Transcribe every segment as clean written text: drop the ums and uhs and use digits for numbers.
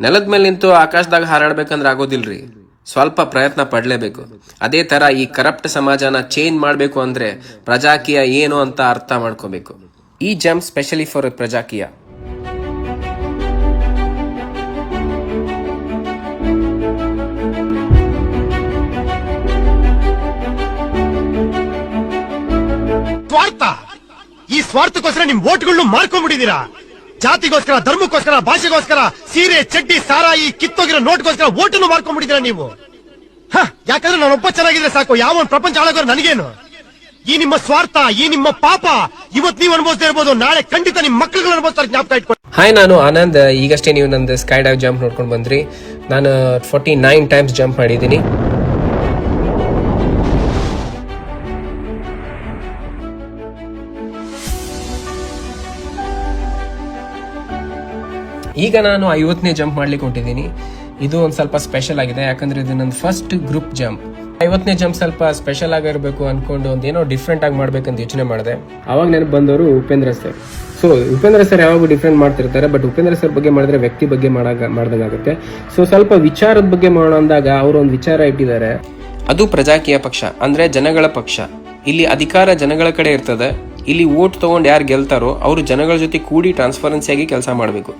ನೆಲದ ಮೇಲೆ ನಿಂತು ಆಕಾಶದಾಗ ಹಾರಾಡ್ಬೇಕಂದ್ರೆ ಆಗೋದಿಲ್ರಿ, ಸ್ವಲ್ಪ ಪ್ರಯತ್ನ ಪಡಲೇಬೇಕು. ಅದೇ ತರ ಈ ಕರಪ್ಟ್ ಸಮಾಜನ ಚೇಂಜ್ ಮಾಡಬೇಕು ಅಂದ್ರೆ ಪ್ರಜಾಕೀಯ ಏನು ಅಂತ ಅರ್ಥ ಮಾಡ್ಕೋಬೇಕು. ಈ ಜಂಪ್ ಸ್ಪೆಷಲಿ ಫಾರ್ ಪ್ರಜಾಕೀಯ. ಸ್ವಾರ್ಥ, ಈ ಸ್ವಾರ್ಥಕ್ಕೋಸ್ಕರ ನಿಮ್ ವೋಟ್ಗಳನ್ನು ಮಾರ್ಕೊಂಡ್ಬಿಟ್ಟಿದ್ದೀರಾ. ಜಾತಿಗೋಸ್ಕರ, ಧರ್ಮಕ್ಕೋಸ್ಕರ, ಭಾಷೆಗೋಸ್ಕರ, ಸೀರೆ, ಚಡ್ಡಿ, ಸಾರಾಯಿ, ಕಿತ್ತೋಗಿರೋ ನೋಟ್ಗೋಸ್ಕರ ವೋಟನ್ನು ಮಾರ್ಕೊಂಡ್ಬಿಟ್ಟಿದ್ದೀರಾ ನೀವು. ಯಾಕಂದ್ರೆ ನಾನೊಬ್ಬ ಚೆನ್ನಾಗಿದ್ರೆ ಸಾಕು, ಯಾವ ಪ್ರಪಂಚ ಆಳಗೋರು ನನಗೇನು. ಈ ನಿಮ್ಮ ಸ್ವಾರ್ಥ, ಈ ನಿಮ್ಮ ಪಾಪ ಇವತ್ತು ನೀವು ಅನುಭವಿಸ್ತಾ ಇರ್ಬೋದು, ನಾಳೆ ಖಂಡಿತ ನಿಮ್ ಮಕ್ಕಳುಗಳು ಅನುಭವಿಸ್ತಾರೆ. ಜ್ಞಾಪಕ ಇಟ್ಕೊಂಡು. ಹಾಯ್, ನಾನು ಆನಂದ್. ಈಗಷ್ಟೇ ನೀವು ನಂದು ಸ್ಕೈ ಡೈವ್ ಜಂಪ್ ನೋಡ್ಕೊಂಡು ಬಂದ್ರಿ. ನಾನು 49 ಟೈಮ್ಸ್ ಜಂಪ್ ಮಾಡಿದ್ದೀನಿ. ಈಗ ನಾನು 50ನೇ ಜಂಪ್ ಮಾಡ್ಲಿಕ್ಕೆ ಹೊಂಟಿದ್ದೀನಿ. ಇದು ಒಂದು ಸ್ವಲ್ಪ ಸ್ಪೆಷಲ್ ಆಗಿದೆ, ಯಾಕಂದ್ರೆ ಇದು ನನ್ನ ಫಸ್ಟ್ ಗ್ರೂಪ್ ಜಂಪ್. 50ನೇ ಜಂಪ್ ಸ್ವಲ್ಪ ಸ್ಪೆಷಲ್ ಆಗಿರಬೇಕು ಅನ್ಕೊಂಡು ಒಂದೇನೋ ಡಿಫ್ರೆಂಟ್ ಆಗಿ ಮಾಡ್ಬೇಕಂತ ಯೋಚನೆ ಮಾಡಿದೆ. ಅವಾಗ ನೆನಪು ಬಂದವರು Upendra sir. So Upendra sir ಯಾವಾಗೂ ಡಿಫ್ರೆಂಟ್ ಮಾಡ್ತಿರ್ತಾರೆ, ಬಟ್ ಉಪೇಂದ್ರ ಸರ್ ಬಗ್ಗೆ ಮಾಡಿದ್ರೆ ವ್ಯಕ್ತಿ ಬಗ್ಗೆ ಮಾಡ್ದಂಗಾಗುತ್ತೆ. ಸೊ ಸ್ವಲ್ಪ ವಿಚಾರದ ಬಗ್ಗೆ ಮಾಡೋಣ ಅಂದಾಗ ಅವರು ಒಂದು ವಿಚಾರ ಇಟ್ಟಿದ್ದಾರೆ. ಅದು ಪ್ರಜಾಕೀಯ ಪಕ್ಷ, ಅಂದ್ರೆ ಜನಗಳ ಪಕ್ಷ. ಇಲ್ಲಿ ಅಧಿಕಾರ ಜನಗಳ ಕಡೆ ಇರ್ತದೆ. ಇಲ್ಲಿ ವೋಟ್ ತಗೊಂಡು ಯಾರು ಗೆಲ್ತಾರೋ ಅವರು ಜನಗಳ ಜೊತೆ ಕೂಡಿ ಟ್ರಾನ್ಸ್ಪರೆನ್ಸಿಯಾಗಿ ಕೆಲಸ ಮಾಡಬೇಕು.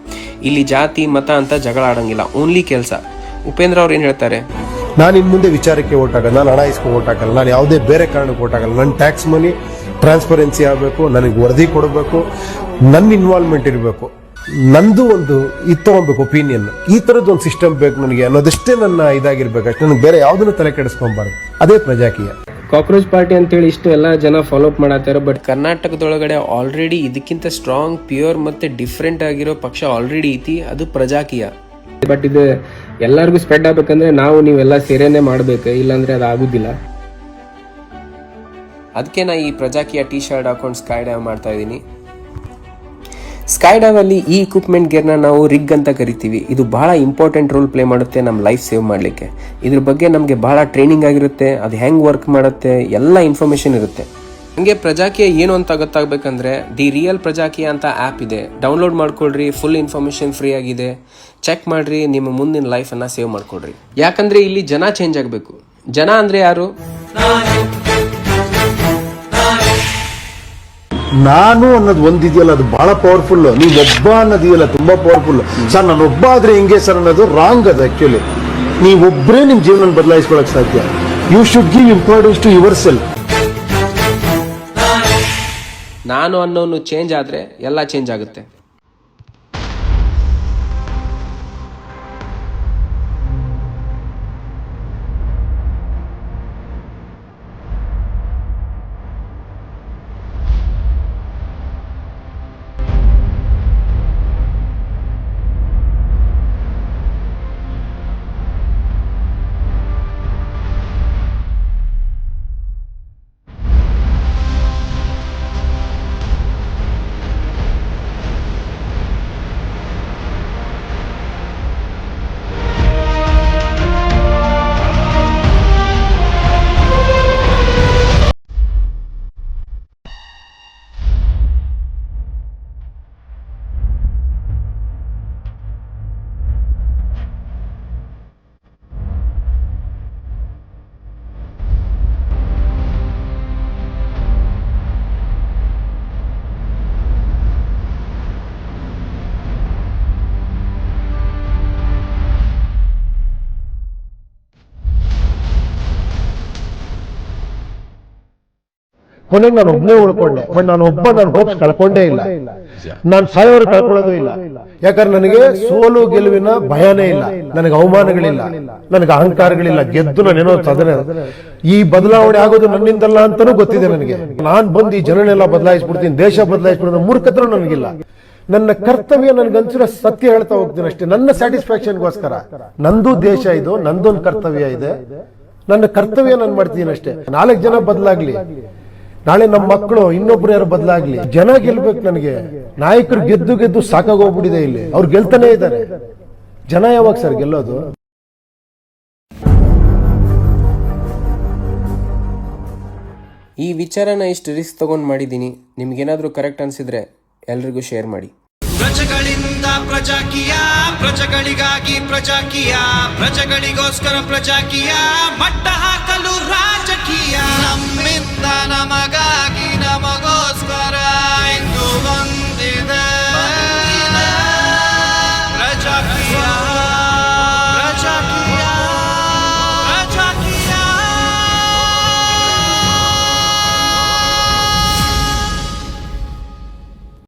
ಇಲ್ಲಿ ಜಾತಿ ಮತ ಅಂತ ಜಗಳ ಆಡಂಗಿಲ್ಲ, ಓನ್ಲಿ ಕೆಲಸ. ಉಪೇಂದ್ರ ಅವ್ರು ಏನ್ ಹೇಳ್ತಾರೆ? ನಾನು ಇನ್ ಮುಂದೆ ವಿಚಾರಕ್ಕೆ ವೋಟ್ ಆಗಲ್ಲ, ನಾನು ಹಣ ಇಸ್ಕೊಂಡು ವೋಟ್ ಆಗಲ್ಲ, ನಾನು ಯಾವುದೇ ಬೇರೆ ಕಾರಣಕ್ಕೆ ವೋಟ್ ಆಗಲ್ಲ. ನನ್ನ ಟ್ಯಾಕ್ಸ್ ಮನಿ ಟ್ರಾನ್ಸ್ಪರೆನ್ಸಿ ಆಗಬೇಕು, ನನಗೆ ವರದಿ ಕೊಡಬೇಕು, ನನ್ನ ಇನ್ವಾಲ್ವ್ಮೆಂಟ್ ಇರಬೇಕು, ನಂದು ಒಂದು ಇದು ತಗೊಬೇಕು ಒಪಿನಿಯನ್. ಈ ತರದ್ದು ಒಂದು ಸಿಸ್ಟಮ್ ಬೇಕು ನನಗೆ ಅನ್ನೋದಷ್ಟೇ ನನ್ನ ಇದಾಗಿರ್ಬೇಕು ಅಷ್ಟೇ. ನನಗೆ ಬೇರೆ ಯಾವುದನ್ನು ತಲೆ ಕೆಡಿಸ್ಕೊಂಬಾರ್ದು. ಅದೇ ಪ್ರಜಾಕೀಯ. ಕಾಕ್ರೋಚ್ ಪಾರ್ಟಿ ಅಂತೇಳಿ ಇಷ್ಟು ಎಲ್ಲ ಜನ ಫಾಲೋ ಅಪ್ ಮಾಡತ್ತಾರೆ, ಬಟ್ ಕರ್ನಾಟಕದೊಳಗಡೆ ಆಲ್ರೆಡಿ ಇದಕ್ಕಿಂತ ಸ್ಟ್ರಾಂಗ್, ಪ್ಯೂರ್ ಮತ್ತೆ ಡಿಫ್ರೆಂಟ್ ಆಗಿರೋ ಪಕ್ಷ ಆಲ್ರೆಡಿ ಐತಿ, ಅದು ಪ್ರಜಾಕೀಯ. ಬಟ್ ಇದು ಎಲ್ಲರಿಗೂ ಸ್ಪ್ರೆಡ್ ಆಗ್ಬೇಕಂದ್ರೆ ನೀವೆಲ್ಲ ಸೇರೇನೆ ಮಾಡ್ಬೇಕು, ಇಲ್ಲಾಂದ್ರೆ ಅದು ಆಗುದಿಲ್ಲ. ಅದಕ್ಕೆ ನಾ ಈ ಪ್ರಜಾಕೀಯ ಟಿ ಶರ್ಟ್ ಹಾಕೊಂಡು ಸ್ಕೈ ಡೈವ್ ಮಾಡ್ತಾ ಇದ್ದೀನಿ. ಸ್ಕೈ ಡೈವ್ ಅಲ್ಲಿ ಈ ಇಕ್ವಿಪ್ಮೆಂಟ್ ಗೇರ್ನ ನಾವು ರಿಗ್ ಅಂತ ಕರಿತೀವಿ. ಇದು ಬಹಳ ಇಂಪಾರ್ಟೆಂಟ್ ರೋಲ್ ಪ್ಲೇ ಮಾಡುತ್ತೆ ನಮ್ಮ ಲೈಫ್ ಸೇವ್ ಮಾಡಲಿಕ್ಕೆ. ಇದ್ರ ಬಗ್ಗೆ ನಮಗೆ ಬಹಳ ಟ್ರೈನಿಂಗ್ ಆಗಿರುತ್ತೆ, ಅದು ಹೆಂಗ್ ವರ್ಕ್ ಮಾಡುತ್ತೆ ಎಲ್ಲ ಇನ್ಫಾರ್ಮೇಶನ್ ಇರುತ್ತೆ. ಹಂಗೆ ಪ್ರಜಾಕೀಯ ಏನು ಅಂತ ಗೊತ್ತಾಗಬೇಕಂದ್ರೆ ದಿ ರಿಯಲ್ ಪ್ರಜಾಕೀಯ ಅಂತ ಆ್ಯಪ್ ಇದೆ, ಡೌನ್ಲೋಡ್ ಮಾಡ್ಕೊಳ್ರಿ. ಫುಲ್ ಇನ್ಫಾರ್ಮೇಶನ್ ಫ್ರೀ ಆಗಿದೆ, ಚೆಕ್ ಮಾಡ್ರಿ. ನಿಮ್ಮ ಮುಂದಿನ ಲೈಫನ್ನು ಸೇವ್ ಮಾಡ್ಕೊಳ್ರಿ. ಯಾಕಂದ್ರೆ ಇಲ್ಲಿ ಜನ ಚೇಂಜ್ ಆಗಬೇಕು. ಜನ ಅಂದ್ರೆ ಯಾರು? ನಾನು ಅನ್ನೋದು ಒಂದಿದೆಯಲ್ಲ, ಅದು ಬಹಳ ಪವರ್ಫುಲ್. ನೀವು ಒಬ್ಬ ಅನ್ನೋದಿದೆಯಲ್ಲ, ತುಂಬಾ ಪವರ್ಫುಲ್. ಸರ್ ನಾನು ಒಬ್ಬ ಆದ್ರೆ ಹಿಂಗೆ ಸರ್ ಅನ್ನೋದು ರಾಂಗ್. ಅದು ಆಕ್ಚುಲಿ ನೀವೊಬ್ಬರೇ ನಿಮ್ ಜೀವನ ಬದಲಾಯಿಸ್ಕೊಳಕ್ ಸಾಧ್ಯ. You should give importance to yourself. ನಾನು ಅನ್ನೋನು ಚೇಂಜ್ ಆದ್ರೆ ಎಲ್ಲ ಚೇಂಜ್ ಆಗುತ್ತೆ. ಕೊನೆಗೆ ನಾನು ಒಬ್ಬನೇ ಉಳ್ಕೊಂಡೆ. ಬಟ್ ನಾನು ಹೋಪ್ಸ್ ಕಳ್ಕೊಂಡೇ ಇಲ್ಲ. ನಾನು ಸಾಯೋರು ಕಳ್ಕೊಳ್ಳೋದು ಇಲ್ಲ. ಯಾಕಂದ್ರೆ ನನಗೆ ಸೋಲು ಗೆಲುವಿನ ಭಯನೇ ಇಲ್ಲ, ನನಗೆ ಅವಮಾನಗಳಿಲ್ಲ, ನನಗೆ ಅಹಂಕಾರಗಳಿಲ್ಲ. ಗೆದ್ದು ನಾನೇನೋ ಸಾಧನೆ. ಈ ಬದಲಾವಣೆ ಆಗೋದು ನನ್ನಿಂದಲ್ಲ ಅಂತಾನೂ ಗೊತ್ತಿದೆ ನನಗೆ. ನಾನ್ ಬಂದು ಈ ಜನನೆಲ್ಲ ಬದಲಾಯಿಸ್ಬಿಡ್ತೀನಿ, ದೇಶ ಬದಲಾಯಿಸ್ಬಿಡ್ತೀನಿ, ಮೂರ್ಖತನ ನನಗಿಲ್ಲ. ನನ್ನ ಕರ್ತವ್ಯ ನನಗನ್ಸಿರೋ ಸತ್ಯ ಹೇಳ್ತಾ ಹೋಗ್ತೀನಿ ಅಷ್ಟೇ, ನನ್ನ ಸ್ಯಾಟಿಸ್ಫ್ಯಾಕ್ಷನ್ಗೋಸ್ಕರ. ನಂದು ದೇಶ ಇದು, ನಂದೊಂದು ಕರ್ತವ್ಯ ಇದೆ. ನನ್ನ ಕರ್ತವ್ಯ ನಾನು ಮಾಡ್ತೀನಿ ಅಷ್ಟೇ. 4 ಜನ ಬದಲಾಗ್ಲಿ, ನಾಳೆ ನಮ್ಮ ಮಕ್ಕಳು ಇನ್ನೊಬ್ರು ಯಾರು ಬದಲಾಗ್ಲಿ, ಜನ ಗೆಲ್ಬೇಕು. ನನಗೆ ನಾಯಕರು ಗೆದ್ದು ಸಾಕಾಗೋಗ್ಬಿಟ್ಟಿದೆ. ಇಲ್ಲಿ ಅವ್ರು ಗೆಲ್ತಾನೆ ಇದ್ದಾರೆ. ಜನ ಯಾವಾಗ ಸರ್ ಗೆಲ್ಲೋದು? ಈ ವಿಚಾರನ ಇಷ್ಟು ರಿಸ್ಕ್ ತಗೊಂಡು ಮಾಡಿದ್ದೀನಿ. ನಿಮ್ಗೇನಾದ್ರೂ ಕರೆಕ್ಟ್ ಅನ್ಸಿದ್ರೆ ಎಲ್ರಿಗೂ ಶೇರ್ ಮಾಡಿ. ಪ್ರಜೆಗಳಿಂದ ಪ್ರಜಾಕೀಯ, ಪ್ರಜೆಗಳಿಗಾಗಿ ಪ್ರಜಾಕೀಯ, ಪ್ರಜೆಗಳಿಗೋಸ್ಕರ ಪ್ರಜಾಕೀಯ, ಮಟ್ಟ ಹಾಕ